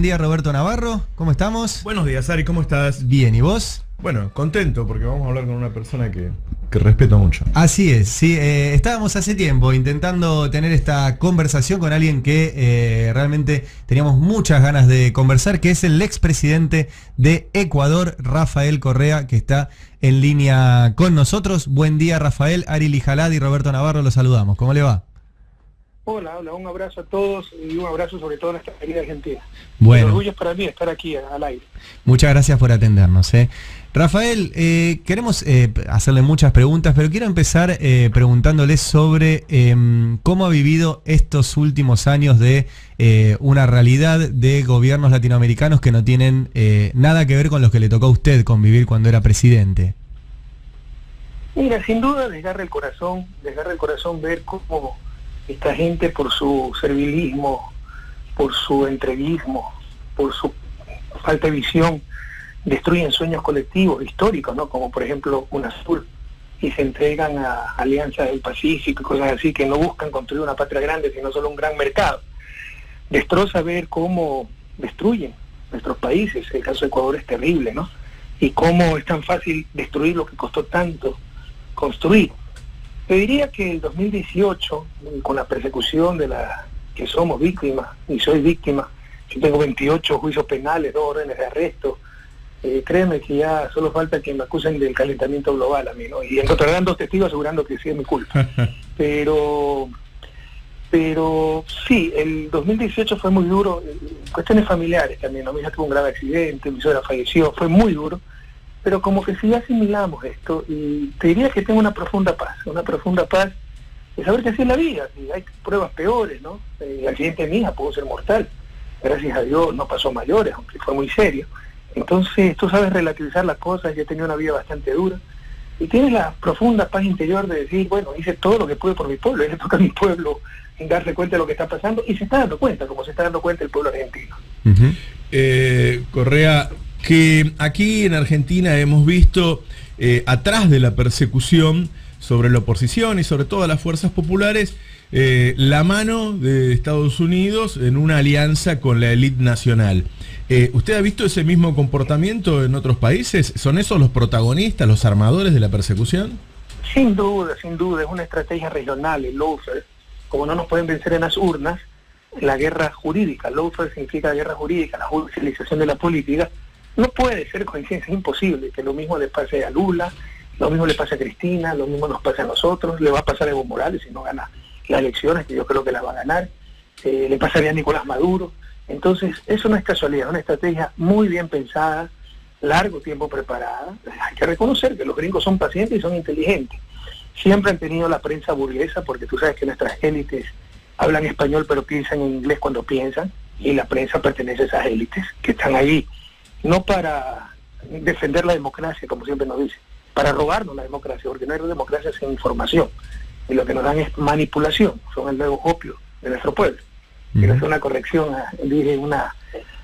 buen día Roberto Navarro, ¿cómo estamos? Buenos días, Ari, ¿cómo estás? Bien, ¿y vos? Bueno, contento porque vamos a hablar con una persona que respeto mucho. Así es, sí, estábamos hace tiempo intentando tener esta conversación con alguien que realmente teníamos muchas ganas de conversar, que es el expresidente de Ecuador, Rafael Correa, que está en línea con nosotros. Buen día, Rafael. Ari Lijalad y Roberto Navarro los saludamos. ¿Cómo le va? Hola, un abrazo a todos y un abrazo sobre todo a nuestra querida Argentina. Bueno. El orgullo es para mí estar aquí al aire. Muchas gracias por atendernos. Rafael, queremos hacerle muchas preguntas, pero quiero empezar preguntándole sobre cómo ha vivido estos últimos años de una realidad de gobiernos latinoamericanos que no tienen nada que ver con los que le tocó a usted convivir cuando era presidente. Mira, sin duda desgarra el corazón ver cómo esta gente, por su servilismo, por su entreguismo, por su falta de visión, destruyen sueños colectivos históricos, ¿no? Como por ejemplo UNASUR, y se entregan a Alianza del Pacífico y cosas así, que no buscan construir una patria grande, sino solo un gran mercado. Destroza ver cómo destruyen nuestros países. El caso de Ecuador es terrible, ¿no? Y cómo es tan fácil destruir lo que costó tanto construir. Te diría que el 2018, con la persecución de la que somos víctimas, y soy víctima, yo tengo 28 juicios penales, 2 órdenes de arresto, créeme que ya solo falta que me acusen del calentamiento global a mí, ¿no? Y encontrarán 2 testigos asegurando que sí es mi culpa. Pero sí, el 2018 fue muy duro, cuestiones familiares también, ¿no? Mi hija tuvo un grave accidente, mi suegra falleció, fue muy duro. Pero como que si asimilamos esto, y te diría que tengo una profunda paz de saber que así es la vida, y hay pruebas peores, ¿no? El accidente de mi hija pudo ser mortal, gracias a Dios no pasó a mayores, aunque fue muy serio. Entonces tú sabes relativizar las cosas, yo he tenido una vida bastante dura, y tienes la profunda paz interior de decir, bueno, hice todo lo que pude por mi pueblo, y le toca a mi pueblo en darse cuenta de lo que está pasando, y se está dando cuenta, como se está dando cuenta el pueblo argentino. Correa, que aquí en Argentina hemos visto, atrás de la persecución sobre la oposición y sobre todo a las fuerzas populares, la mano de Estados Unidos en una alianza con la élite nacional. ¿Usted ha visto ese mismo comportamiento en otros países? ¿Son esos los protagonistas, los armadores de la persecución? Sin duda, es una estrategia regional, el lawfare. Como no nos pueden vencer en las urnas, la guerra jurídica, lawfare significa guerra jurídica, la judicialización de la política. No puede ser coincidencia, es imposible que lo mismo le pase a Lula, lo mismo le pase a Cristina, lo mismo nos pase a nosotros, le va a pasar a Evo Morales si no gana las elecciones, que yo creo que las va a ganar, le pasaría a Nicolás Maduro. Entonces, eso no es casualidad, es una estrategia muy bien pensada, largo tiempo preparada. Hay que reconocer que los gringos son pacientes y son inteligentes. Siempre han tenido la prensa burguesa, porque tú sabes que nuestras élites hablan español pero piensan en inglés cuando piensan, y la prensa pertenece a esas élites que están ahí no para defender la democracia, como siempre nos dicen, para robarnos la democracia, porque no hay democracia sin información, y lo que nos dan es manipulación, son el nuevo opio de nuestro pueblo. Quiero hacer una corrección, dije en una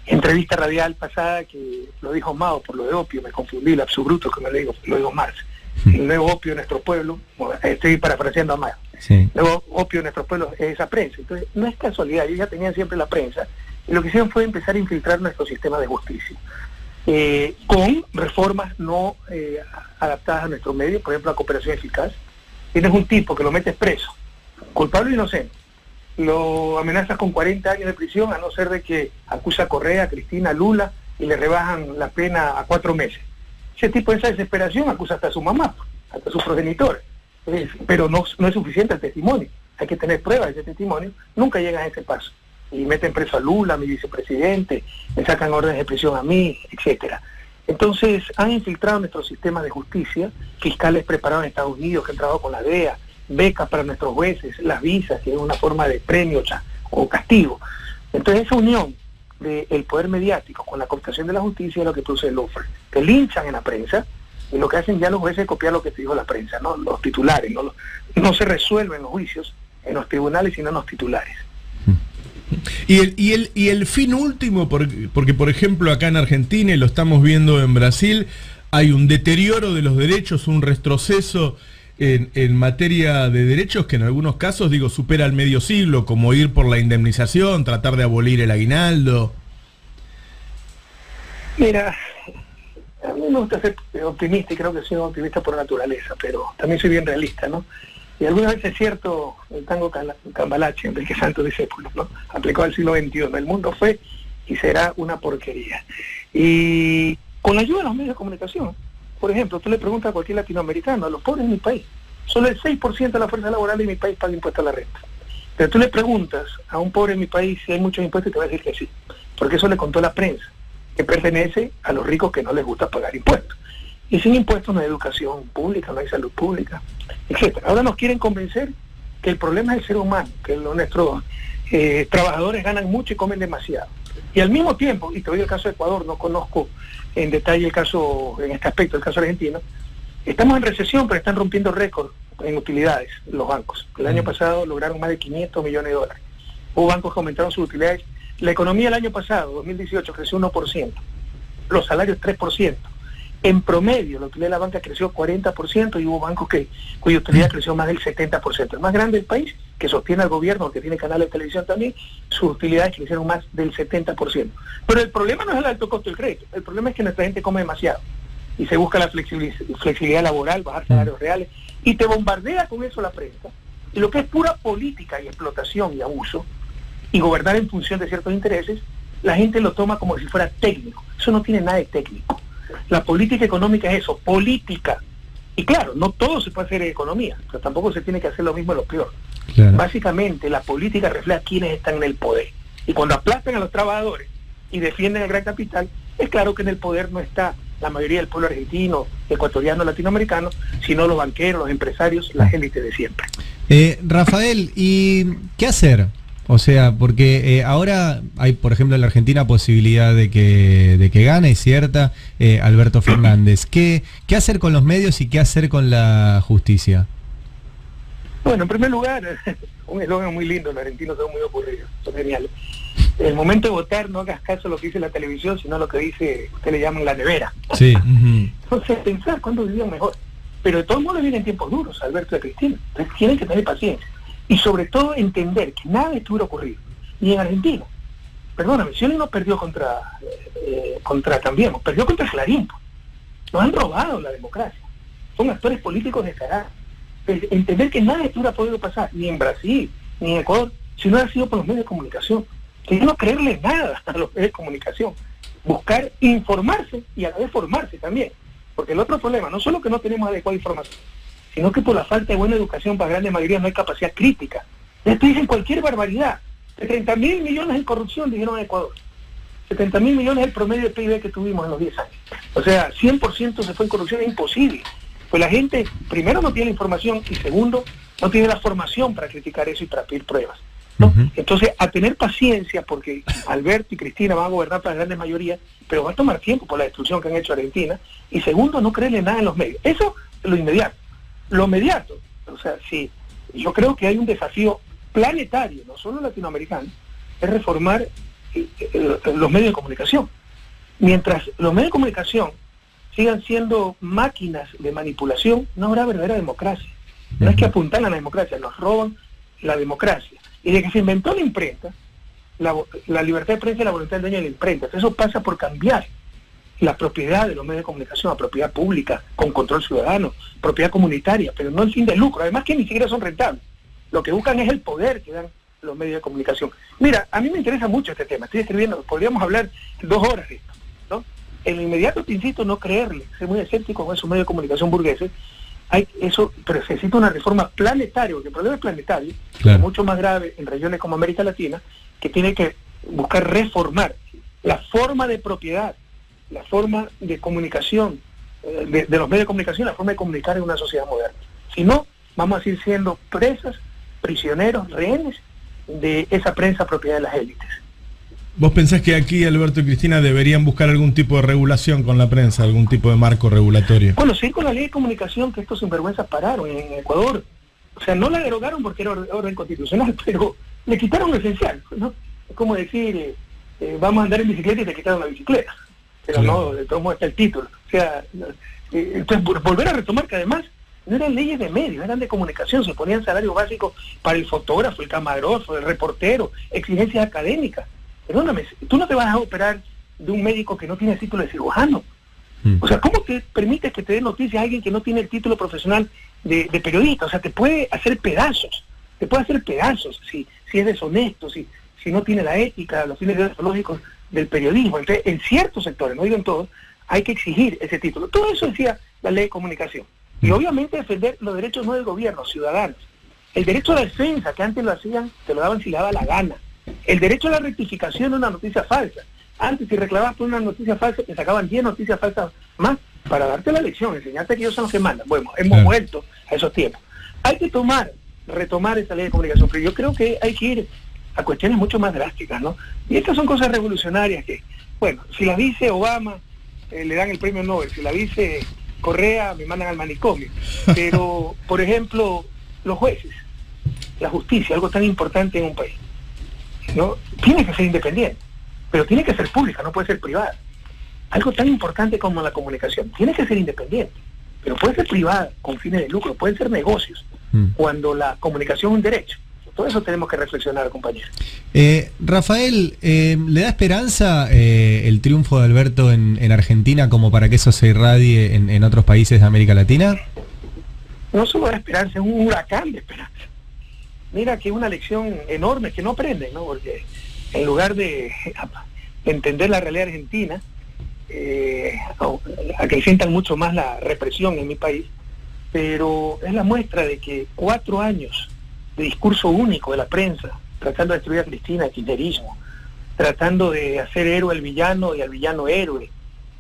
entrevista radial pasada que lo dijo Mao por lo de opio, me confundí, el absurdo que me lo digo Marx. El nuevo opio de nuestro pueblo, estoy parafraseando a Mao, el nuevo opio de nuestro pueblo es esa prensa. Entonces no es casualidad, ellos ya tenían siempre la prensa, y lo que hicieron fue empezar a infiltrar nuestro sistema de justicia. Con reformas no adaptadas a nuestro medio, por ejemplo la cooperación eficaz. Tienes un tipo que lo metes preso, culpable o inocente, lo amenazas con 40 años de prisión, a no ser de que acusa a Correa, a Cristina, a Lula, y le rebajan la pena a 4 meses. Ese tipo, de esa desesperación, acusa hasta a su mamá, hasta a sus progenitores. Pero no es suficiente el testimonio, hay que tener pruebas de ese testimonio, nunca llegan a ese paso. Y meten preso a Lula, a mi vicepresidente, me sacan órdenes de prisión a mí, etcétera. Entonces han infiltrado nuestro sistema de justicia, fiscales preparados en Estados Unidos que han trabajado con la DEA, becas para nuestros jueces, las visas, que es una forma de premio o castigo. Entonces esa unión del poder mediático con la cooptación de la justicia es lo que produce el lawfare, que linchan en la prensa, y lo que hacen ya los jueces es copiar lo que te dijo la prensa, ¿no? Los titulares, no se resuelven los juicios en los tribunales, sino en los titulares. Y el fin último, porque por ejemplo acá en Argentina, y lo estamos viendo en Brasil, hay un deterioro de los derechos, un retroceso en materia de derechos que en algunos casos, supera el medio siglo, como ir por la indemnización, tratar de abolir el aguinaldo. Mira, a mí me gusta ser optimista y creo que soy optimista por naturaleza, pero también soy bien realista, ¿no? Y algunas veces es cierto, el tango Cambalache, Enrique Santos Discípulo, ¿no? Aplicó al siglo XXI. El mundo fue y será una porquería. Y con la ayuda de los medios de comunicación, por ejemplo, tú le preguntas a cualquier latinoamericano, a los pobres de mi país, solo el 6% de la fuerza laboral de mi país paga impuestos a la renta. Pero tú le preguntas a un pobre en mi país si hay muchos impuestos y te va a decir que sí, porque eso le contó la prensa, que pertenece a los ricos que no les gusta pagar impuestos. Y sin impuestos no hay educación pública, no hay salud pública, etcétera. Ahora nos quieren convencer que el problema es el ser humano, que nuestros trabajadores ganan mucho y comen demasiado. Y al mismo tiempo, y te doy el caso de Ecuador, no conozco en detalle el caso, en este aspecto, el caso argentino, estamos en recesión, pero están rompiendo récord en utilidades los bancos. El año pasado lograron más de 500 millones de dólares. Hubo bancos que aumentaron sus utilidades. La economía el año pasado, 2018, creció 1%, los salarios 3%. En promedio, la utilidad de la banca creció 40% y hubo bancos cuya utilidad creció más del 70%. El más grande del país, que sostiene al gobierno, que tiene canales de televisión también, sus utilidades crecieron más del 70%. Pero el problema no es el alto costo del crédito, el problema es que nuestra gente come demasiado y se busca la flexibilidad laboral, bajar salarios reales, y te bombardea con eso la prensa. Y lo que es pura política y explotación y abuso, y gobernar en función de ciertos intereses, la gente lo toma como si fuera técnico. Eso no tiene nada de técnico. La política económica es eso, política. Y claro, no todo se puede hacer en economía, pero tampoco se tiene que hacer lo mismo en lo peor. Claro. Básicamente, la política refleja quiénes están en el poder. Y cuando aplastan a los trabajadores y defienden el gran capital, es claro que en el poder no está la mayoría del pueblo argentino, ecuatoriano, latinoamericano, sino los banqueros, los empresarios, las élites de siempre. Rafael, ¿y qué hacer? O sea, porque ahora hay, por ejemplo, en la Argentina posibilidad de que gane, cierta, Alberto Fernández. ¿Qué hacer con los medios y qué hacer con la justicia? Bueno, en primer lugar, un eslogan muy lindo, los argentinos son muy ocurridos, son geniales. El momento de votar, no hagas caso a lo que dice la televisión, sino a lo que dice, usted le llaman la nevera. Sí. Entonces, pensar cuándo vivían mejor. Pero de todos modos vienen tiempos duros, Alberto y Cristina. Entonces tienen que tener paciencia. Y sobre todo entender que nada estuviera ocurrido, ni en Argentina. Perdóname, Scioli no perdió contra Cambiemos, perdió contra Clarín. Nos han robado la democracia. Son actores políticos descarados. Entender que nada estuviera podido pasar, ni en Brasil, ni en Ecuador, si no hubiera sido por los medios de comunicación. Que no creerle nada a los medios de comunicación. Buscar informarse y a la vez formarse también. Porque el otro problema, no solo que no tenemos adecuada información, sino que por la falta de buena educación para grandes mayorías no hay capacidad crítica. Te dicen cualquier barbaridad. 70.000 millones en corrupción dijeron en Ecuador. 70.000 millones es el promedio de PIB que tuvimos en los 10 años. O sea, 100% se fue en corrupción, es imposible. Pues la gente, primero, no tiene la información y segundo, no tiene la formación para criticar eso y para pedir pruebas, ¿no? Entonces, a tener paciencia, porque Alberto y Cristina van a gobernar para la grandes mayorías, pero va a tomar tiempo por la destrucción que han hecho Argentina. Y segundo, no creerle nada en los medios. Eso es lo inmediato. Lo inmediato, o sea, sí, yo creo que hay un desafío planetario, no solo latinoamericano, es reformar los medios de comunicación. Mientras los medios de comunicación sigan siendo máquinas de manipulación, no habrá verdadera democracia. No es que apuntan a la democracia, nos roban la democracia. Y desde que se inventó la imprenta, la libertad de prensa y la voluntad del dueño de la imprenta, eso pasa por cambiar la propiedad de los medios de comunicación a propiedad pública, con control ciudadano, propiedad comunitaria, pero no el fin de lucro, además que ni siquiera son rentables. Lo que buscan es el poder que dan los medios de comunicación. Mira, a mí me interesa mucho este tema, estoy escribiendo, podríamos hablar 2 horas de esto, ¿no? En lo inmediato te insisto no creerle, ser muy escéptico con esos medios de comunicación burgueses, pero se necesita una reforma planetaria, porque el problema es planetario, claro, mucho más grave en regiones como América Latina, que tiene que buscar reformar la forma de propiedad, la forma de comunicación de los medios de comunicación, la forma de comunicar en una sociedad moderna. Si no, vamos a seguir siendo presas, prisioneros, rehenes de esa prensa propiedad de las élites. ¿Vos pensás que aquí Alberto y Cristina deberían buscar algún tipo de regulación con la prensa, algún tipo de marco regulatorio? Bueno, sí, con la ley de comunicación que estos sinvergüenzas pararon en Ecuador. O sea, no la derogaron porque era orden constitucional, pero le quitaron lo esencial, ¿no? Es como decir, vamos a andar en bicicleta y te quitaron la bicicleta. Pero claro, no, de todos modos está el título. O sea, entonces volver a retomar que además no eran leyes de medios, eran de comunicación, se ponían salarios básicos para el fotógrafo, el camarógrafo, el reportero, exigencias académicas. Perdóname, tú no te vas a operar de un médico que no tiene título de cirujano. O sea, ¿cómo te permite que te dé noticias a alguien que no tiene el título profesional de periodista? O sea, te puede hacer pedazos, si es deshonesto, si no tiene la ética, los fines deontológicos del periodismo. Entonces, en ciertos sectores, no digo en todos, hay que exigir ese título. Todo eso decía la ley de comunicación. Y obviamente defender los derechos no del gobierno, ciudadanos. El derecho a la defensa, que antes lo hacían, te lo daban si le daba la gana. El derecho a la rectificación de una noticia falsa. Antes, si reclamabas por una noticia falsa, te sacaban 10 noticias falsas más para darte la lección, enseñarte que ellos son los que mandan. Bueno, hemos vuelto a esos tiempos. Hay que retomar esa ley de comunicación, pero yo creo que hay que ir a cuestiones mucho más drásticas, ¿no? Y estas son cosas revolucionarias que, bueno, si las dice Obama, le dan el premio Nobel, si la dice Correa, me mandan al manicomio. Pero, por ejemplo, los jueces, la justicia, algo tan importante en un país, ¿no? Tiene que ser independiente, pero tiene que ser pública, no puede ser privada. Algo tan importante como la comunicación, tiene que ser independiente, pero puede ser privada, con fines de lucro, pueden ser negocios, cuando la comunicación es un derecho. Todo eso tenemos que reflexionar, compañeros. Rafael, ¿le da esperanza el triunfo de Alberto en Argentina como para que eso se irradie en otros países de América Latina? No solo da esperanza, es un huracán de esperanza. Mira que es una lección enorme que no aprenden, ¿no? Porque en lugar de entender la realidad argentina, acrecentan mucho más la represión en mi país, pero es la muestra de que 4 años de discurso único de la prensa, tratando de destruir a Cristina, el kirchnerismo, tratando de hacer héroe al villano y al villano héroe,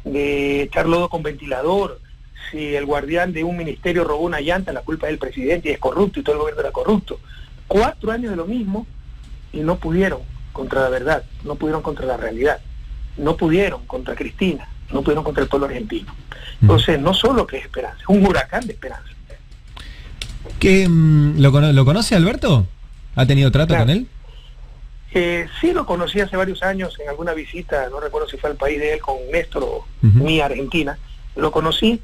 de echar lodo con ventilador. Si el guardián de un ministerio robó una llanta, la culpa es del presidente y es corrupto y todo el gobierno era corrupto. 4 años de lo mismo y no pudieron contra la verdad, no pudieron contra la realidad, no pudieron contra Cristina, no pudieron contra el pueblo argentino. Entonces, no solo que es esperanza, es un huracán de esperanza. ¿Lo conoce Alberto? ¿Ha tenido trato con él? Sí, lo conocí hace varios años en alguna visita, no recuerdo si fue al país de él con Néstor o mi Argentina. Lo conocí,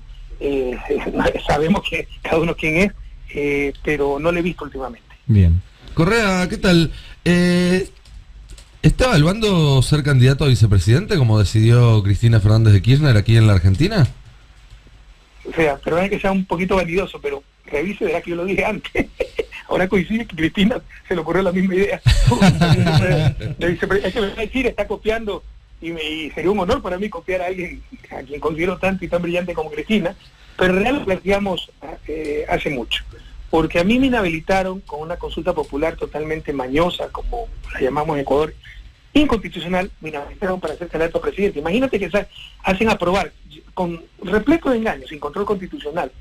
sabemos que cada uno quién es, pero no lo he visto últimamente. Bien. Correa, ¿qué tal? ¿Está evaluando ser candidato a vicepresidente como decidió Cristina Fernández de Kirchner aquí en la Argentina? O sea, perdón que sea un poquito vanidoso, pero revise, verá que yo lo dije antes. Ahora coincide que Cristina se le ocurrió la misma idea. Es que me va a decir, está copiando, y sería un honor para mí copiar a alguien a quien considero tanto y tan brillante como Cristina, pero en realidad lo planteamos hace mucho. Porque a mí me inhabilitaron con una consulta popular totalmente mañosa, como la llamamos en Ecuador, inconstitucional, me inhabilitaron para ser candidato a presidente. Imagínate que hacen aprobar, con repleto de engaños, sin control constitucional,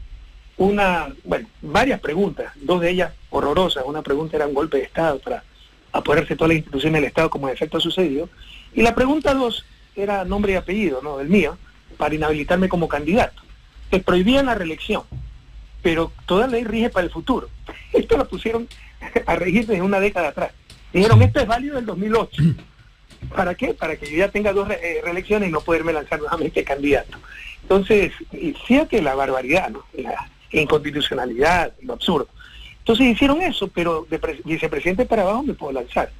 varias preguntas, 2 de ellas horrorosas. Una pregunta era un golpe de Estado para apoderarse todas las instituciones del Estado, como en efecto ha sucedido, y la pregunta 2 era nombre y apellido, ¿no?, del mío, para inhabilitarme como candidato. Te prohibían la reelección, pero toda ley rige para el futuro. Esto lo pusieron a regir desde una década atrás. Dijeron, esto es válido del 2008. ¿Para qué? Para que yo ya tenga 2 reelecciones y no poderme lanzar nuevamente candidato. Entonces, sí que la barbaridad, ¿no?, la inconstitucionalidad, lo absurdo. Entonces hicieron eso, pero de vicepresidente para abajo me puedo lanzar.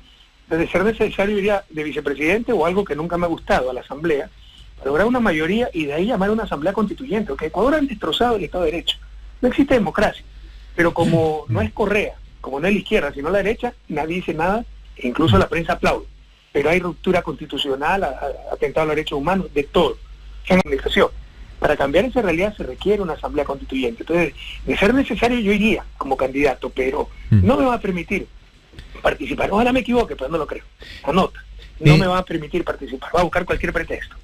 De ser necesario iría de vicepresidente o algo que nunca me ha gustado, a la asamblea, para lograr una mayoría y de ahí llamar a una asamblea constituyente, porque Ecuador han destrozado el Estado de Derecho. No existe democracia, pero como no es Correa, como no es la izquierda, sino la derecha, nadie dice nada, e incluso la prensa aplaude. Pero hay ruptura constitucional, atentado a los derechos humanos, de todo. Es una organización. Para cambiar esa realidad se requiere una asamblea constituyente. Entonces, de ser necesario yo iría como candidato, pero no me va a permitir participar. Ojalá me equivoque, pero no lo creo. Anota. No me va a permitir participar. Va a buscar cualquier pretexto.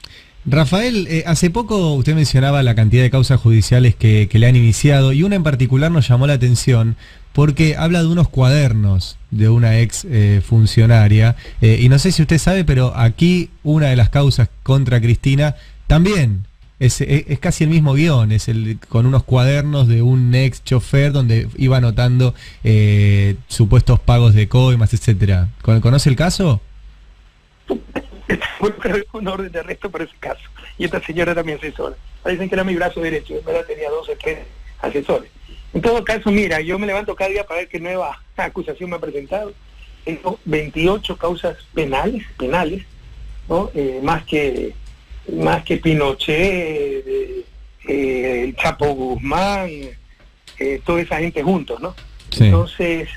Rafael, hace poco usted mencionaba la cantidad de causas judiciales que le han iniciado, y una en particular nos llamó la atención porque habla de unos cuadernos de una ex funcionaria, y no sé si usted sabe, pero aquí una de las causas contra Cristina también es casi el mismo guión, con unos cuadernos de un ex chofer donde iba anotando supuestos pagos de coimas, etcétera. ¿Conoce el caso? Bueno, pero una orden de arresto por ese caso. Y esta señora era mi asesora. Dicen que era mi brazo derecho, en verdad tenía 2 o 3 asesores. En todo caso, mira, yo me levanto cada día para ver qué nueva acusación me ha presentado. Tengo 28 causas penales, ¿no? Más que Pinochet, el Chapo Guzmán, toda esa gente juntos, ¿no? Sí. Entonces,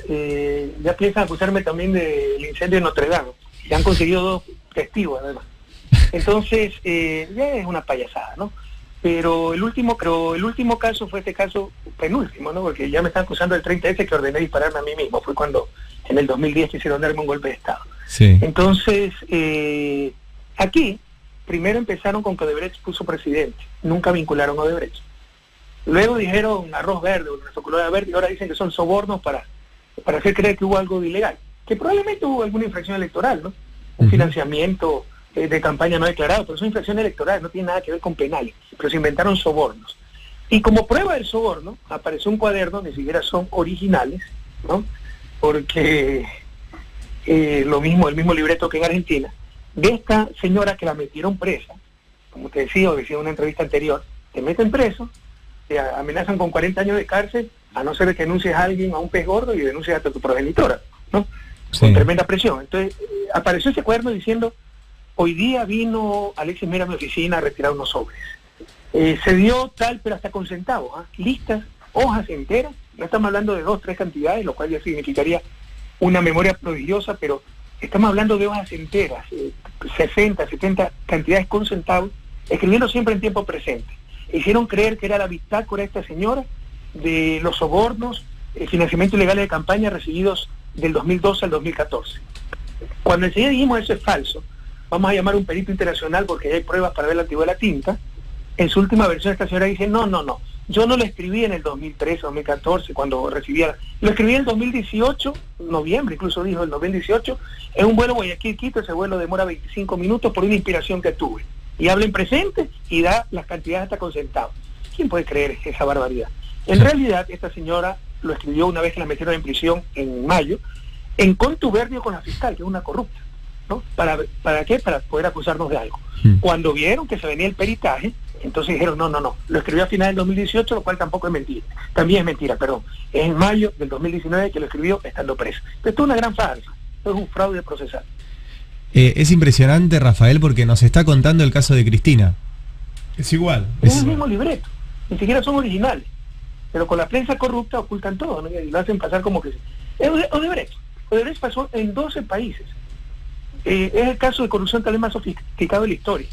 ya piensan acusarme también del incendio de Notre Dame, y han conseguido 2 testigos además. Entonces, ya es una payasada, ¿no? Pero el último caso fue este caso penúltimo, ¿no? Porque ya me están acusando del 30F que ordené dispararme a mí mismo. Fue cuando en el 2010 quisieron darme un golpe de Estado. Sí. Entonces, aquí, primero empezaron con que Odebrecht puso presidente. Nunca vincularon a Odebrecht. Luego dijeron arroz verde o nuestro color verde, y ahora dicen que son sobornos para hacer creer que hubo algo de ilegal. Que probablemente hubo alguna infracción electoral, ¿no? Un financiamiento de campaña no declarado, pero son infracciones electorales, no tiene nada que ver con penales, pero se inventaron sobornos. Y como prueba del soborno, apareció un cuaderno, ni siquiera son originales, ¿no? Porque el mismo libreto que en Argentina, de esta señora que la metieron presa, como te decía, o decía en una entrevista anterior, te meten preso, te amenazan con 40 años de cárcel, a no ser que denuncies a alguien a un pez gordo y denuncies a tu progenitora, ¿no? Sí. Con tremenda presión. Entonces, apareció ese cuaderno diciendo: hoy día vino Alexis Mera a mi oficina a retirar unos sobres. Se dio tal, pero hasta con centavos, listas, hojas enteras, no estamos hablando de 2, 3 cantidades, lo cual ya significaría una memoria prodigiosa, pero estamos hablando de hojas enteras, 60, 70 cantidades con centavos, escribiendo siempre en tiempo presente. Hicieron creer que era la bitácora de esta señora de los sobornos, financiamiento ilegal de campaña recibidos del 2012 al 2014. Cuando enseguida dijimos eso es falso, vamos a llamar a un perito internacional porque hay pruebas para ver la antigüedad de la tinta, en su última versión esta señora dice, no, yo no lo escribí en el 2013, 2014, cuando recibía, lo escribí en el 2018, noviembre, incluso dijo el 2018, en un vuelo Guayaquil-Quito, ese vuelo demora 25 minutos por una inspiración que tuve. Y habla en presente y da las cantidades hasta con centavos. ¿Quién puede creer esa barbaridad? En realidad, esta señora lo escribió una vez que la metieron en prisión en mayo, en contubernio con la fiscal, que es una corrupta, ¿no? ¿Para qué? Para poder acusarnos de algo. Cuando vieron que se venía el peritaje, entonces dijeron, no, lo escribió a final del 2018, lo cual tampoco es mentira. También es mentira, perdón. Es en mayo del 2019 que lo escribió estando preso. Pero esto es una gran farsa, esto es un fraude procesal. Es impresionante, Rafael, porque nos está contando el caso de Cristina. Es igual. Es el mismo libreto, ni siquiera son originales. Pero con la prensa corrupta ocultan todo, ¿no? Y lo hacen pasar como que... Odebrecht pasó en 12 países. Es el caso de corrupción tal vez más sofisticado de la historia.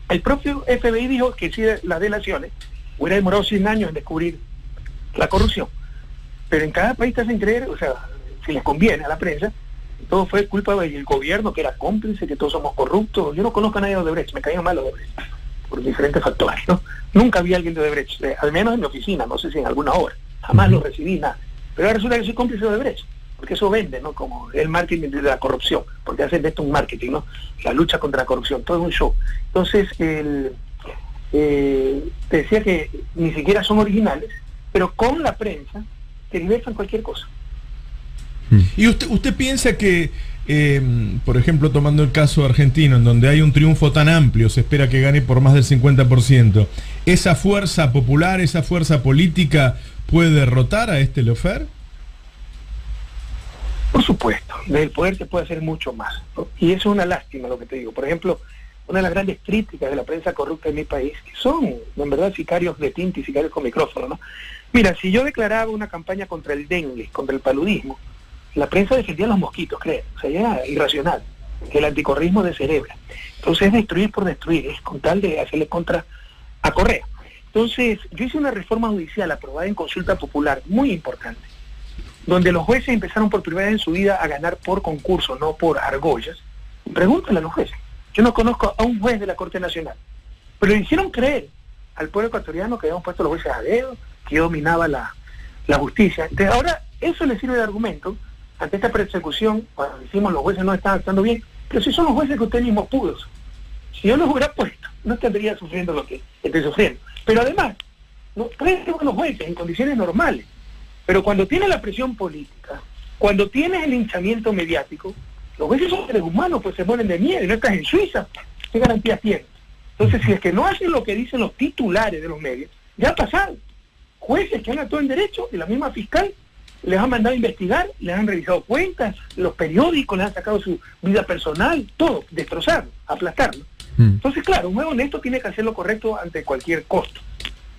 El propio FBI dijo que si las delaciones hubiera demorado 100 años en descubrir la corrupción. Pero en cada país te hacen creer, o sea, si les conviene a la prensa, todo fue culpa del gobierno, que era cómplice, que todos somos corruptos. Yo no conozco a nadie de Odebrecht, me caía mal Odebrecht, por diferentes factores, ¿no? Nunca vi a alguien de Odebrecht, al menos en mi oficina, no sé si en alguna hora, jamás lo recibí, nada. Pero ahora resulta que soy cómplice de Odebrecht, porque eso vende, ¿no? Como el marketing de la corrupción, porque hacen de esto un marketing, ¿no? La lucha contra la corrupción, todo es un show. Entonces, te decía que ni siquiera son originales, pero con la prensa te diversan cualquier cosa. ¿Y usted piensa que, por ejemplo, tomando el caso argentino, en donde hay un triunfo tan amplio, se espera que gane por más del 50%, esa fuerza popular, esa fuerza política puede derrotar a este Lofer? Por supuesto, del poder se puede hacer mucho más, ¿no? Y eso es una lástima lo que te digo. Por ejemplo, una de las grandes críticas de la prensa corrupta en mi país, que son, en verdad, sicarios de tinta y sicarios con micrófono, ¿no? Mira, si yo declaraba una campaña contra el dengue, contra el paludismo, la prensa defendía los mosquitos, creen. O sea, ya era irracional, que el anticorrismo descerebra. Entonces es destruir por destruir, es con tal de hacerle contra a Correa. Entonces, yo hice una reforma judicial aprobada en consulta popular, muy importante, donde los jueces empezaron por primera vez en su vida a ganar por concurso, no por argollas. Pregúntale a los jueces. Yo no conozco a un juez de la Corte Nacional, pero le hicieron creer al pueblo ecuatoriano que habíamos puesto los jueces a dedo, que dominaba la justicia. Entonces ahora eso le sirve de argumento ante esta persecución, cuando decimos los jueces no están actuando bien, pero si son los jueces que usted mismo pudo. Si yo los hubiera puesto, no estaría sufriendo lo que estoy sufriendo. Pero además, no pueden ser los jueces en condiciones normales, pero cuando tienes la presión política, cuando tienes el linchamiento mediático, los jueces son seres humanos, pues se mueren de miedo, y no estás en Suiza, ¿qué garantías tienes? Entonces, si es que no hacen lo que dicen los titulares de los medios, ya ha pasado. Jueces que han actuado en derecho, y la misma fiscal, les han mandado a investigar, les han revisado cuentas, los periódicos les han sacado su vida personal, todo, destrozarlo, aplastarlo. Entonces, claro, un juez honesto tiene que hacer lo correcto ante cualquier costo.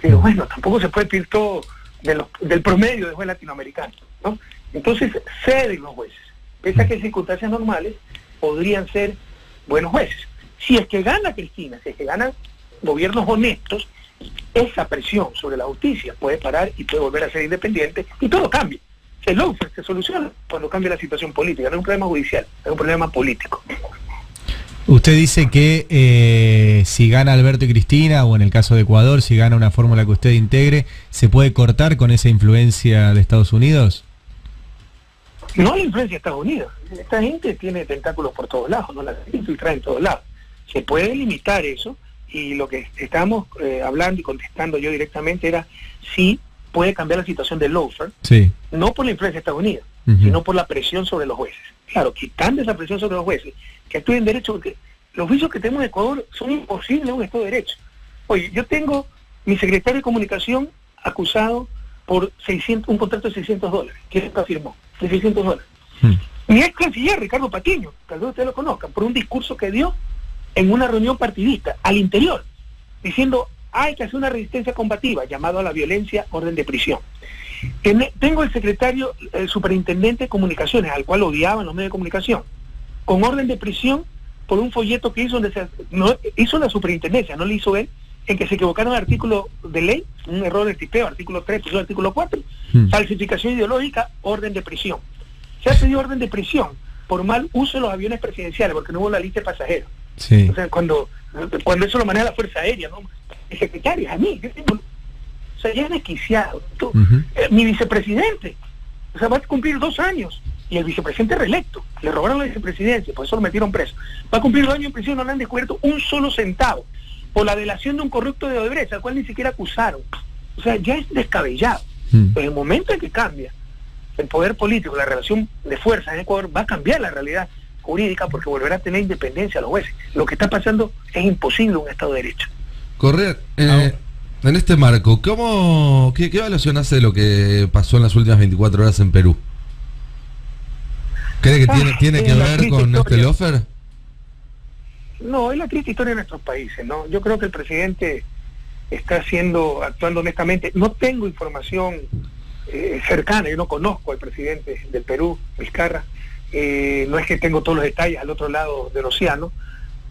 Pero bueno, tampoco se puede pedir todo del promedio de juez latinoamericano, ¿no? Entonces, ceden los jueces. Pese a que en circunstancias normales podrían ser buenos jueces. Si es que gana Cristina, si es que ganan gobiernos honestos, esa presión sobre la justicia puede parar y puede volver a ser independiente y todo cambia. El lawfare se soluciona cuando cambia la situación política, no es un problema judicial, es un problema político. Usted dice que si gana Alberto y Cristina, o en el caso de Ecuador, si gana una fórmula que usted integre, ¿se puede cortar con esa influencia de Estados Unidos? No la influencia de Estados Unidos. Esta gente tiene tentáculos por todos lados, no la infiltra en todos lados. Se puede limitar eso, y lo que estamos hablando y contestando yo directamente era si puede cambiar la situación del lawfare, sí, no por la influencia de Estados Unidos, sino por la presión sobre los jueces. Claro, quitando esa presión sobre los jueces, que actúen derecho, porque los juicios que tenemos en Ecuador son imposibles en un Estado de Derecho. Oye, yo tengo mi secretario de comunicación acusado por un contrato de $600. ¿Quién nunca firmó? De $600. Mi ex canciller, Ricardo Patiño, tal vez ustedes lo conozcan, por un discurso que dio en una reunión partidista al interior, diciendo hay que hacer una resistencia combativa, llamado a la violencia, orden de prisión. Tengo el secretario, el superintendente de comunicaciones, al cual odiaban los medios de comunicación, con orden de prisión por un folleto que hizo, hizo la superintendencia, no lo hizo él, en que se equivocaron el artículo de ley, un error de tipeo, artículo 3, puso artículo 4, falsificación ideológica, orden de prisión. Se ha pedido orden de prisión por mal uso de los aviones presidenciales, porque no hubo la lista de pasajeros. Sí. O sea, cuando eso lo maneja la Fuerza Aérea, ¿no? El secretario, a mí, o sea, ya es desquiciado. Mi vicepresidente, o sea, va a cumplir 2 años, y el vicepresidente reelecto, le robaron la vicepresidencia, por eso lo metieron preso. Va a cumplir 2 años en prisión, no le han descubierto un solo centavo por la delación de un corrupto de Odebrecht, al cual ni siquiera acusaron. O sea, ya es descabellado. Pero en el momento en que cambia el poder político, la relación de fuerza en Ecuador, va a cambiar la realidad jurídica, porque volverá a tener independencia a los jueces. Lo que está pasando es imposible en un Estado de Derecho. Correa, en este marco, ¿qué evaluación hace de lo que pasó en las últimas 24 horas en Perú? ¿Cree que tiene que ver con este lawfare? No, es la triste historia de nuestros países, ¿no? Yo creo que el presidente está actuando honestamente. No tengo información cercana, yo no conozco al presidente del Perú, Vizcarra, no es que tengo todos los detalles al otro lado del océano,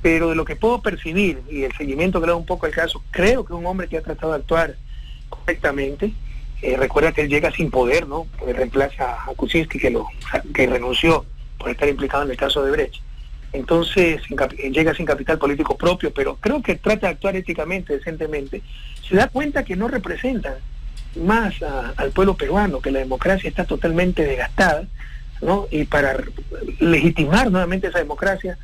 pero de lo que puedo percibir y el seguimiento que le da un poco al caso, creo que es un hombre que ha tratado de actuar correctamente. Recuerda que él llega sin poder, ¿no? Porque reemplaza a Kuczynski, que renunció por estar implicado en el caso de Brecht. Entonces llega sin capital político propio, pero creo que trata de actuar éticamente, decentemente. Se da cuenta que no representan más al pueblo peruano, que la democracia está totalmente desgastada, ¿no? Y para legitimar nuevamente esa democracia,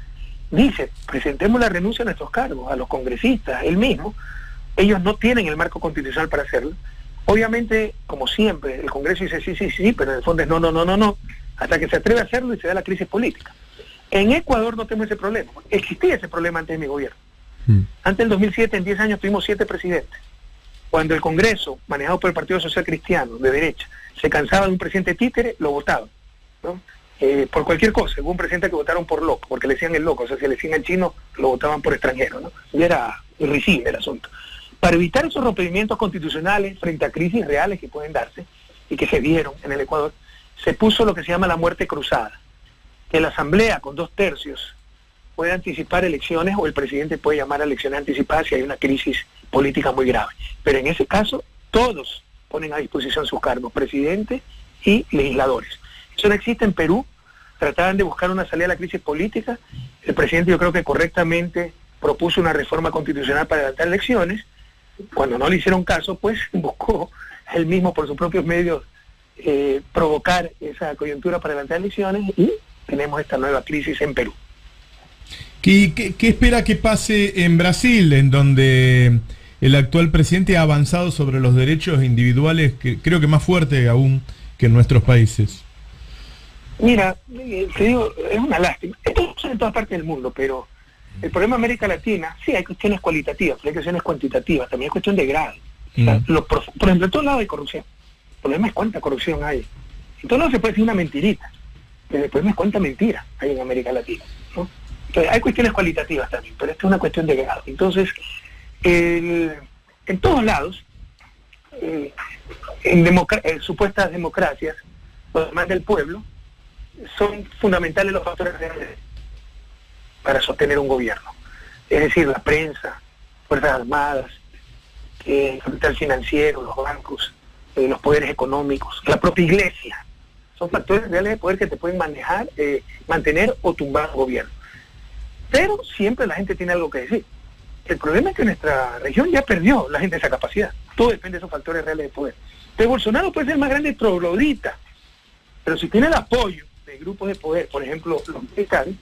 dice, presentemos la renuncia a nuestros cargos, a los congresistas, él mismo. Ellos no tienen el marco constitucional para hacerlo. Obviamente, como siempre, el Congreso dice sí, pero en el fondo es no, hasta que se atreve a hacerlo y se da la crisis política. En Ecuador no tenemos ese problema. Existía ese problema antes de mi gobierno. Antes del 2007, en 10 años, tuvimos 7 presidentes. Cuando el Congreso, manejado por el Partido Social Cristiano, de derecha, se cansaba de un presidente títere, lo votaban, ¿no? Por cualquier cosa. Hubo un presidente que votaron por loco, porque le decían el loco, o sea, si le decían al chino, lo votaban por extranjero, ¿no? Y era irrisible el asunto. Para evitar esos rompimientos constitucionales frente a crisis reales que pueden darse, y que se dieron en el Ecuador, se puso lo que se llama la muerte cruzada, que la Asamblea con 2/3 puede anticipar elecciones, o el presidente puede llamar a elecciones anticipadas si hay una crisis política muy grave. Pero en ese caso, todos ponen a disposición sus cargos, presidente y legisladores. Eso no existe en Perú. Trataban de buscar una salida a la crisis política. El presidente, yo creo que correctamente propuso una reforma constitucional para adelantar elecciones. Cuando no le hicieron caso, pues buscó él mismo por sus propios medios provocar esa coyuntura para adelantar elecciones, y tenemos esta nueva crisis en Perú. ¿Qué espera que pase en Brasil, en donde el actual presidente ha avanzado sobre los derechos individuales, que creo que más fuerte aún que en nuestros países? Mira, te digo, es una lástima. Esto pasa en todas partes del mundo, pero el problema de América Latina, sí, hay cuestiones cualitativas, hay cuestiones cuantitativas, también hay cuestión de grado. O sea, por ejemplo, en todos lados hay corrupción. El problema es cuánta corrupción hay Entonces no se puede decir una mentirita, que después me cuenta mentira ahí en América Latina, ¿no? Entonces hay cuestiones cualitativas también, pero esto es una cuestión de grado. Entonces, en todos lados, en supuestas democracias, los demás del pueblo, son fundamentales los factores reales para sostener un gobierno. Es decir, la prensa, Fuerzas Armadas, el capital financiero, los bancos, los poderes económicos, la propia iglesia. Son factores reales de poder que te pueden manejar, mantener o tumbar un gobierno. Pero siempre la gente tiene algo que decir. El problema es que nuestra región ya perdió la gente esa capacidad. Todo depende de esos factores reales de poder. Entonces Bolsonaro puede ser el más grande troglodita, pero si tiene el apoyo de grupos de poder, por ejemplo, los mexicanos,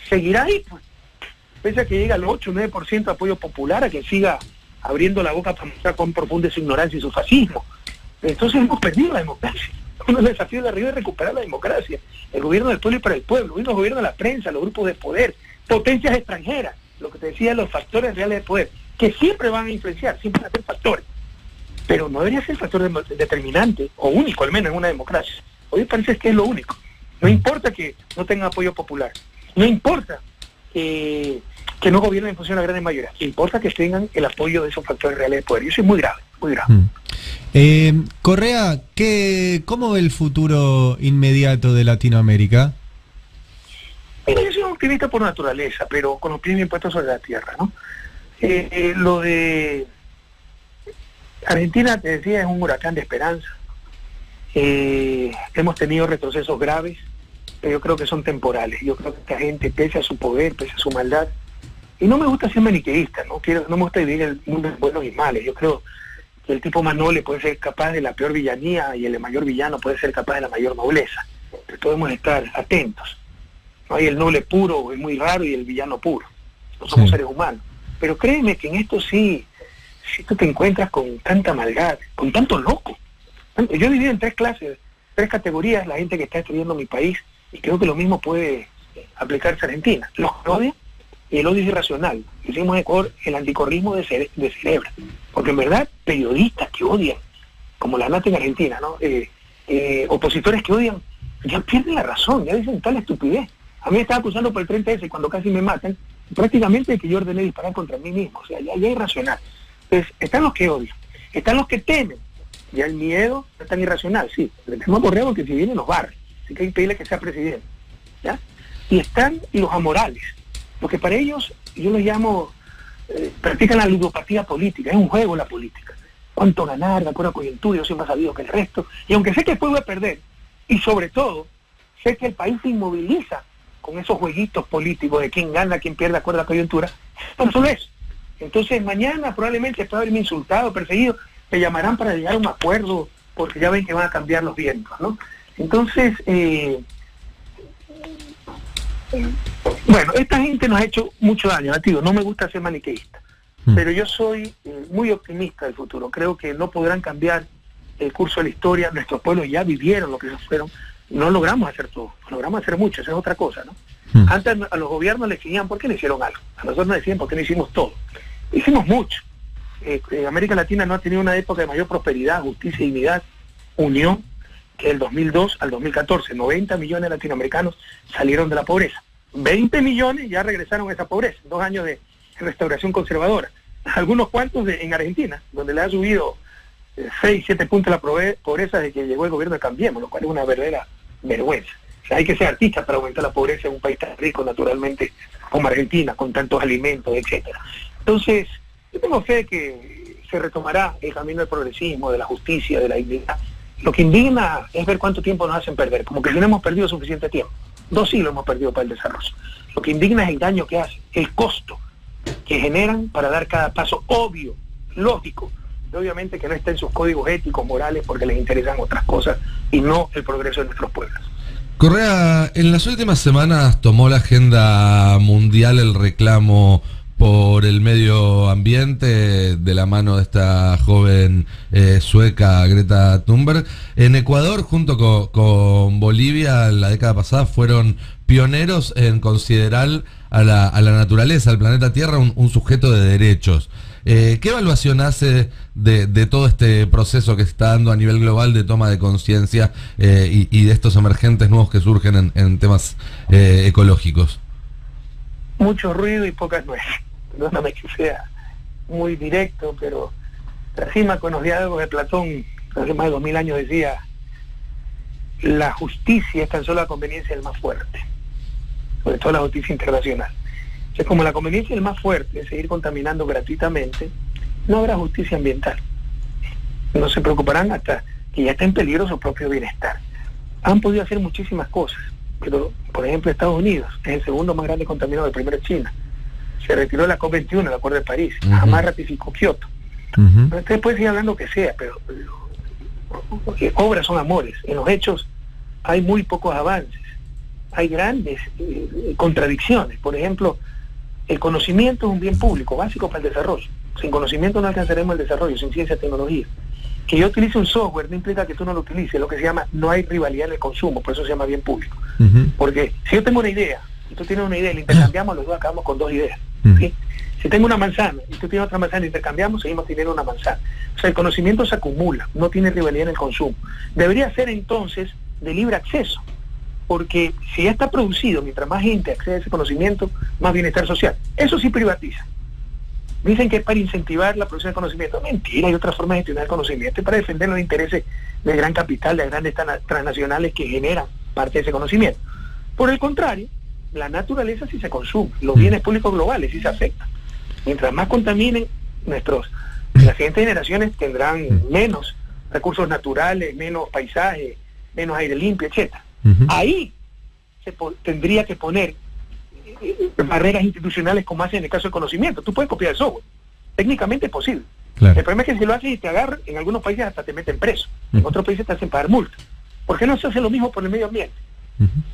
seguirá ahí, pues. Pese a que llega al 8 o 9% de apoyo popular, a que siga abriendo la boca para mostrar cuán profunda es su ignorancia y su fascismo. Entonces hemos perdido la democracia. Uno de los desafíos de arriba es recuperar la democracia. El gobierno del pueblo y para el pueblo. Hoy los gobiernos de la prensa, los grupos de poder, potencias extranjeras, lo que te decía, los factores reales de poder, que siempre van a influenciar, siempre van a ser factores. Pero no debería ser factor determinante, o único al menos en una democracia. Hoy parece que es lo único. No importa que no tengan apoyo popular. No importa que no gobiernen en función de la gran mayoría. Importa que tengan el apoyo de esos factores reales de poder. Y eso es muy grave, muy grave. Correa, ¿cómo ve el futuro inmediato de Latinoamérica? Mira, yo soy un optimista por naturaleza, pero con los pies bien puestos sobre la tierra, ¿no? Lo de Argentina, te decía, es un huracán de esperanza. Hemos tenido retrocesos graves, pero yo creo que son temporales. Yo creo que esta gente, pese a su poder, pese a su maldad, y no me gusta ser maniqueísta, no me gusta dividir el mundo en buenos y males. Yo creo que el tipo más noble puede ser capaz de la peor villanía y el mayor villano puede ser capaz de la mayor nobleza. Entonces debemos estar atentos. No hay el noble puro, es muy raro, y el villano puro. No somos seres humanos. Pero créeme que en esto sí, si tú te encuentras con tanta maldad, con tanto loco. Yo he dividido en 3 clases, 3 categorías, la gente que está estudiando mi país, y creo que lo mismo puede aplicarse a Argentina. Los que odian, y el odio es irracional. Hicimos en Ecuador el anticorrismo de cerebro. Porque en verdad, periodistas que odian, como la nata en Argentina, ¿no? Opositores que odian, ya pierden la razón, ya dicen tal estupidez. A mí me estaba acusando por el 30S cuando casi me matan, prácticamente que yo ordené disparar contra mí mismo. O sea, ya es irracional. Entonces, están los que odian, están los que temen. Ya el miedo no es tan irracional, sí. Le tenemos a Borrego que si viene nos barre. Así que hay que pedirle que sea presidente. ¿Ya? Y están los amorales. Porque para ellos, yo los llamo, practican la ludopatía política, es un juego la política. Cuánto ganar, de acuerdo a coyuntura, yo soy más sabido que el resto. Y aunque sé que después voy a perder, y sobre todo, sé que el país se inmoviliza con esos jueguitos políticos de quién gana, quién pierde, de acuerdo a coyuntura, no solo eso. Entonces mañana probablemente después de haberme insultado, perseguido, me llamarán para llegar a un acuerdo, porque ya ven que van a cambiar los vientos, ¿no? Entonces, bueno, esta gente nos ha hecho mucho daño, tío. No me gusta ser maniqueísta, pero yo soy muy optimista del futuro. Creo que no podrán cambiar el curso de la historia. Nuestros pueblos ya vivieron lo que ellos fueron. No logramos hacer todo, logramos hacer mucho, esa es otra cosa, ¿no? Antes a los gobiernos les decían por qué no hicieron algo. A nosotros nos decían por qué no hicimos todo. Hicimos mucho. América Latina no ha tenido una época de mayor prosperidad, justicia, dignidad, unión, que del 2002 al 2014. 90 millones de latinoamericanos salieron de la pobreza. 20 millones ya regresaron a esa pobreza. 2 años de restauración conservadora. Algunos cuantos en Argentina, donde le ha subido 6, 7 puntos la pobreza desde que llegó el gobierno de Cambiemos, lo cual es una verdadera vergüenza. O sea, hay que ser artista para aumentar la pobreza en un país tan rico naturalmente como Argentina, con tantos alimentos, etcétera. Entonces, yo tengo fe que se retomará el camino del progresismo, de la justicia, de la dignidad. Lo que indigna es ver cuánto tiempo nos hacen perder, como que no hemos perdido suficiente tiempo. 2 siglos hemos perdido para el desarrollo. Lo que indigna es el daño que hace, el costo que generan para dar cada paso obvio, lógico, y obviamente que no está en sus códigos éticos, morales, porque les interesan otras cosas y no el progreso de nuestros pueblos. Correa, en las últimas semanas tomó la agenda mundial el reclamo por el medio ambiente de la mano de esta joven sueca Greta Thunberg. En Ecuador, junto con Bolivia, en la década pasada fueron pioneros en considerar a la naturaleza, al planeta Tierra, un sujeto de derechos. ¿Qué evaluación hace de todo este proceso que se está dando a nivel global de toma de conciencia y de estos emergentes nuevos que surgen en temas ecológicos? Mucho ruido y pocas nueces. Perdóname que sea muy directo, pero Trasímaco en los diálogos de Platón, hace más de 2000 años, decía: la justicia es tan solo la conveniencia del más fuerte, sobre todo la justicia internacional. Entonces, como la conveniencia del más fuerte es seguir contaminando gratuitamente, no habrá justicia ambiental. No se preocuparán hasta que ya está en peligro su propio bienestar. Han podido hacer muchísimas cosas, pero, por ejemplo, Estados Unidos es el segundo más grande contaminador, el primero es China. Se retiró de la COP21, el Acuerdo de París, jamás ratificó Kioto. Usted puede seguir hablando lo que sea, pero obras son amores. En los hechos hay muy pocos avances, hay grandes contradicciones. Por ejemplo, el conocimiento es un bien público básico para el desarrollo. Sin conocimiento no alcanzaremos el desarrollo, sin ciencia y tecnología. Que yo utilice un software no implica que tú no lo utilices, lo que se llama no hay rivalidad en el consumo, por eso se llama bien público. Porque si yo tengo una idea y tú tienes una idea y la intercambiamos, los dos acabamos con dos ideas. ¿Sí? Si tengo una manzana y tú tienes otra manzana y intercambiamos, seguimos teniendo una manzana. O sea, el conocimiento se acumula, no tiene rivalidad en el consumo. Debería ser entonces de libre acceso, porque si ya está producido, mientras más gente accede a ese conocimiento, más bienestar social. Eso sí privatiza. Dicen que es para incentivar la producción de conocimiento. Mentira, hay otras formas de gestionar el conocimiento y para defender los intereses del gran capital, de grandes transnacionales que generan parte de ese conocimiento. Por el contrario, la naturaleza sí se consume, los bienes públicos globales sí se afectan. Mientras más contaminen, las siguientes generaciones tendrán menos recursos naturales, menos paisaje, menos aire limpio, etcétera. Ahí tendría que poner barreras institucionales como hacen en el caso del conocimiento. Tú puedes copiar el software, técnicamente es posible. Claro. El problema es que si lo haces y te agarran, en algunos países hasta te meten preso, en otros países te hacen pagar multa. ¿Por qué no se hace lo mismo por el medio ambiente?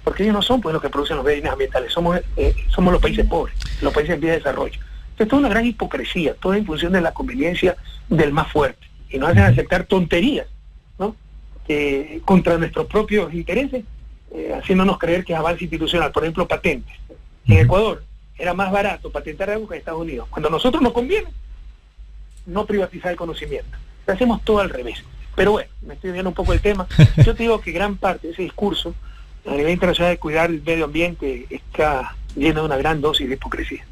Porque ellos no son pues los que producen los bienes ambientales, somos los países pobres, los países en vías de desarrollo. Esto es una gran hipocresía, todo en función de la conveniencia del más fuerte, y nos hacen aceptar tonterías, ¿no? Contra nuestros propios intereses, haciéndonos creer que es avance institucional. Por ejemplo, patentes. En Ecuador era más barato patentar algo que en Estados Unidos. Cuando a nosotros nos conviene, no privatizar el conocimiento. Lo hacemos todo al revés. Pero bueno, me estoy viendo un poco el tema. Yo te digo que gran parte de ese discurso a nivel internacional de cuidar el medio ambiente está lleno de una gran dosis de hipocresía.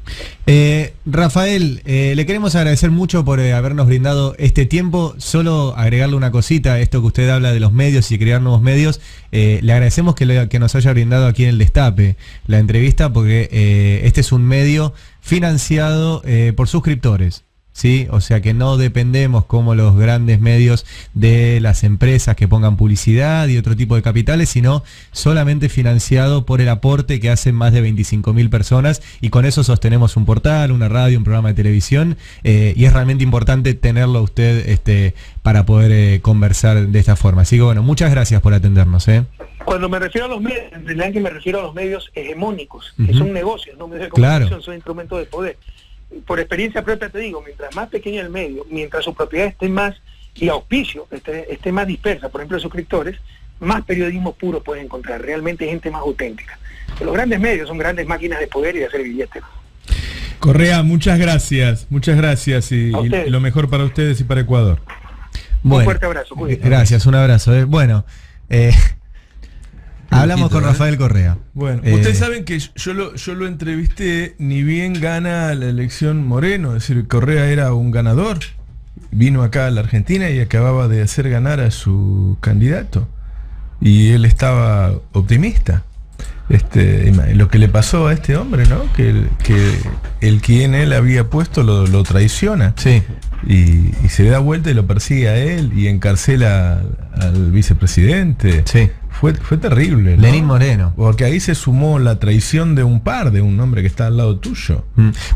Rafael, le queremos agradecer mucho por habernos brindado este tiempo. Solo agregarle una cosita a esto que usted habla de los medios y crear nuevos medios. Le agradecemos que nos haya brindado aquí en el Destape la entrevista, porque este es un medio financiado por suscriptores. ¿Sí? O sea que no dependemos como los grandes medios de las empresas que pongan publicidad y otro tipo de capitales, sino solamente financiado por el aporte que hacen más de 25.000 personas, y con eso sostenemos un portal, una radio, un programa de televisión, y es realmente importante tenerlo a usted para poder conversar de esta forma. Así que bueno, muchas gracias por atendernos. Cuando me refiero a los medios, en realidad que me refiero a los medios hegemónicos, que son negocios, no medios de comunicación, claro. Son instrumentos de poder. Por experiencia propia te digo, mientras más pequeño el medio, mientras su propiedad esté más, y auspicio esté más dispersa, por ejemplo de suscriptores, más periodismo puro puedes encontrar, realmente gente más auténtica. Los grandes medios son grandes máquinas de poder y de hacer billetes. Correa, muchas gracias y lo mejor para ustedes y para Ecuador. Bueno, un fuerte abrazo. Cuídense. Gracias, un abrazo. Bueno, hablamos con Rafael Correa. Bueno, ustedes saben que yo lo entrevisté, ni bien gana la elección Moreno, es decir, Correa era un ganador, vino acá a la Argentina y acababa de hacer ganar a su candidato, y él estaba optimista. Lo que le pasó a este hombre, ¿no? Que quien él había puesto lo traiciona. Sí. Y se le da vuelta y lo persigue a él y encarcela al vicepresidente. Sí. Fue terrible, ¿no? Lenín Moreno. Porque ahí se sumó la traición de un hombre que está al lado tuyo.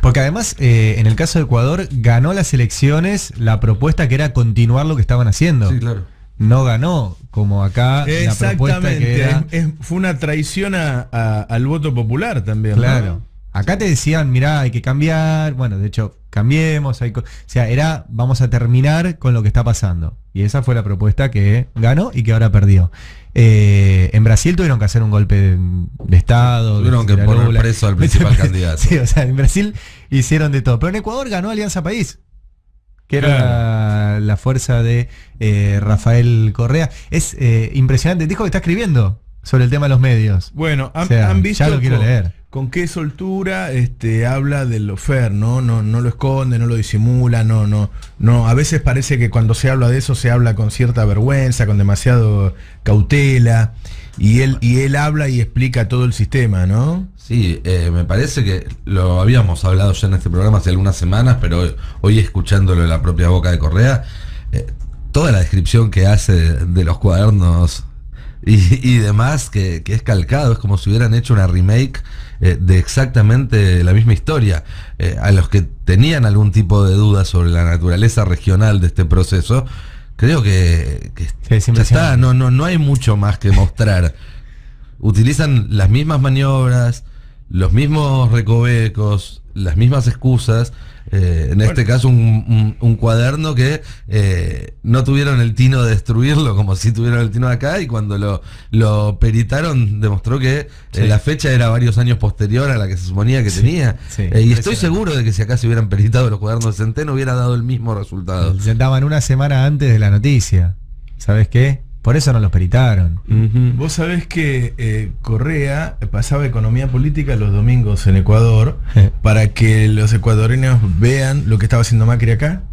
Porque además, en el caso de Ecuador, ganó las elecciones la propuesta que era continuar lo que estaban haciendo. Sí, claro. No ganó como acá la propuesta que era... Fue una traición al voto popular también. Claro. ¿No? Acá te decían, mirá, hay que cambiar. Bueno, de hecho, cambiemos. O sea, vamos a terminar con lo que está pasando. Y esa fue la propuesta que ganó y que ahora perdió. En Brasil tuvieron que hacer un golpe de Estado. Tuvieron que poner preso al principal candidato. Sí, o sea, en Brasil hicieron de todo. Pero en Ecuador ganó Alianza País, que era la fuerza de Rafael Correa. Es impresionante. Dijo que está escribiendo sobre el tema de los medios. Bueno, O sea, han visto ya lo quiero leer. con qué soltura habla del lofer, ¿no? No lo esconde, no lo disimula, no. A veces parece que cuando se habla de eso se habla con cierta vergüenza, con demasiado cautela, y él habla y explica todo el sistema, ¿no? Sí, me parece que lo habíamos hablado ya en este programa hace algunas semanas, pero hoy escuchándolo de la propia boca de Correa, toda la descripción que hace de los cuadernos y demás, que es calcado, es como si hubieran hecho una remake de exactamente la misma historia. A los que tenían algún tipo de duda sobre la naturaleza regional de este proceso, creo que Sí, ya está, no hay mucho más que mostrar. Utilizan las mismas maniobras, los mismos recovecos, las mismas excusas. Este caso un cuaderno que no tuvieron el tino de destruirlo como si tuvieron el tino de acá, y cuando lo peritaron demostró que la fecha era varios años posterior a la que se suponía que tenía. Y estoy seguro de que si acá se hubieran peritado los cuadernos de Centeno hubiera dado el mismo resultado. Se daban una semana antes de la noticia. ¿Sabes qué? Por eso no los peritaron. Vos sabés que Correa pasaba economía política los domingos en Ecuador para que los ecuatorianos vean lo que estaba haciendo Macri acá.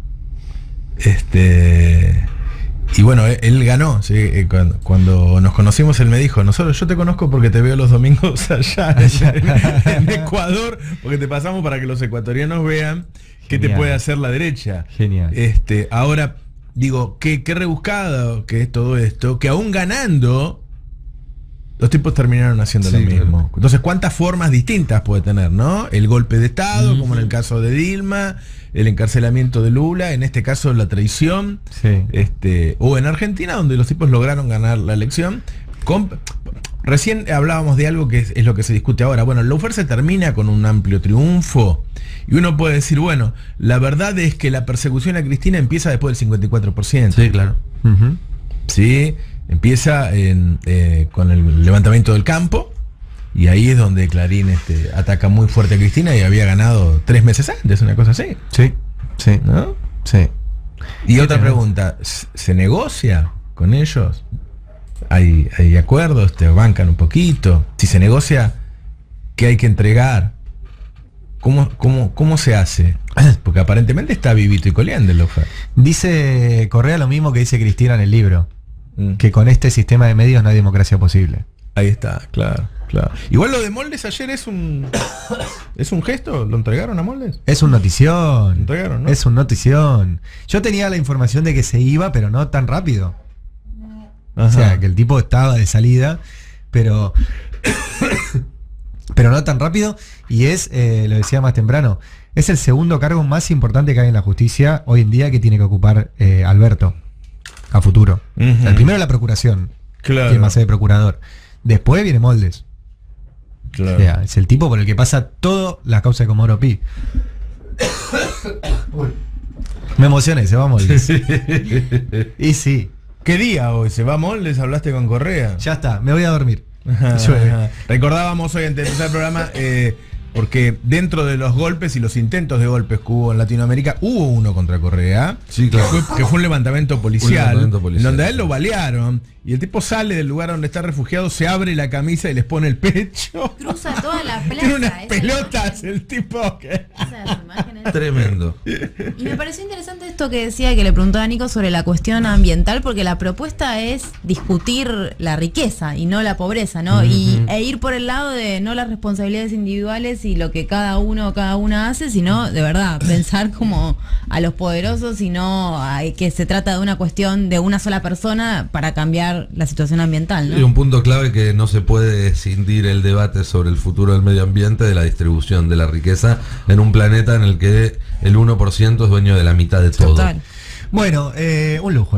Y bueno, él ganó, ¿sí? Cuando nos conocimos él me dijo, yo te conozco porque te veo los domingos allá en Ecuador, porque te pasamos para que los ecuatorianos vean qué te puede hacer la derecha. Genial. Ahora, digo, qué rebuscado que es todo esto, que aún ganando, los tipos terminaron haciendo lo mismo. Claro. Entonces, ¿cuántas formas distintas puede tener, no? El golpe de Estado, como en el caso de Dilma, el encarcelamiento de Lula, en este caso la traición, o en Argentina, donde los tipos lograron ganar la elección. Recién hablábamos de algo que es lo que se discute ahora. Bueno, el lawfare se termina con un amplio triunfo. Y uno puede decir, bueno, la verdad es que la persecución a Cristina empieza después del 54%. Sí, claro. Sí, empieza con el levantamiento del campo. Y ahí es donde Clarín ataca muy fuerte a Cristina y había ganado 3 meses antes, una cosa así. Sí, sí. ¿No? Sí. Y otra pregunta, ¿se negocia con ellos? ¿Hay acuerdos? ¿Te bancan un poquito? Si se negocia, ¿qué hay que entregar? ¿Cómo se hace? Porque aparentemente está vivito y coleando el lawfare. Dice Correa lo mismo que dice Cristina en el libro, que con este sistema de medios no hay democracia posible. Ahí está, claro. Igual lo de Moldes ayer es un gesto. ¿Lo entregaron a Moldes? Es un notición. ¿Lo entregaron, no? Es un notición. Yo tenía la información de que se iba, pero no tan rápido. Ajá. O sea, que el tipo estaba de salida, pero no tan rápido. Y lo decía más temprano, es el segundo cargo más importante que hay en la justicia hoy en día que tiene que ocupar Alberto a futuro. O sea, el primero es la procuración, claro, que más de procurador. Después viene Moldes. Claro. O sea, es el tipo por el que pasa toda la causa de Comodoro Pi. Me emocioné, se va Moldes. Y sí. ¿Qué día hoy? ¿Se va Moldes? ¿Hablaste con Correa? Ya está, me voy a dormir. Recordábamos hoy antes de empezar el programa, porque dentro de los golpes y los intentos de golpes que hubo en Latinoamérica, hubo uno contra Correa, sí, claro, que fue un levantamiento policial, en donde a él lo balearon, y el tipo sale del lugar donde está refugiado, se abre la camisa y les pone el pecho. Cruza toda la plaza. Tiene unas pelotas el tipo que... Tremendo. Y me pareció interesante esto que decía, que le preguntó a Nico sobre la cuestión ambiental, porque la propuesta es discutir la riqueza y no la pobreza, ¿no? E ir por el lado de no las responsabilidades individuales y lo que cada uno o cada una hace, sino de verdad pensar como a los poderosos y no que se trata de una cuestión de una sola persona para cambiar la situación ambiental, ¿no? Y un punto clave que no se puede escindir el debate sobre el futuro del medio ambiente de la distribución de la riqueza en un planeta en el que el 1% es dueño de la mitad de todo. Total. Bueno, un lujo.